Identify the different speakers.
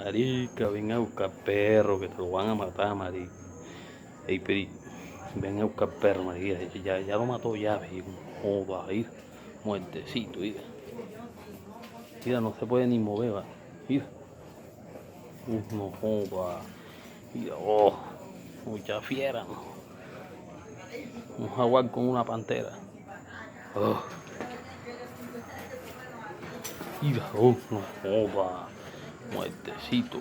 Speaker 1: Marica, ven a buscar perro, que te lo van a matar, marica. Ey, Peri, ven a buscar perro, marica. Ya lo mató ya, marica. Va a ir muertecito, mira. Mira, no se puede ni mover, va. Mira. No joda. Mira, mucha fiera, ¿no? Un jaguar con una pantera. Oh. Mira, no joda. Muertecito.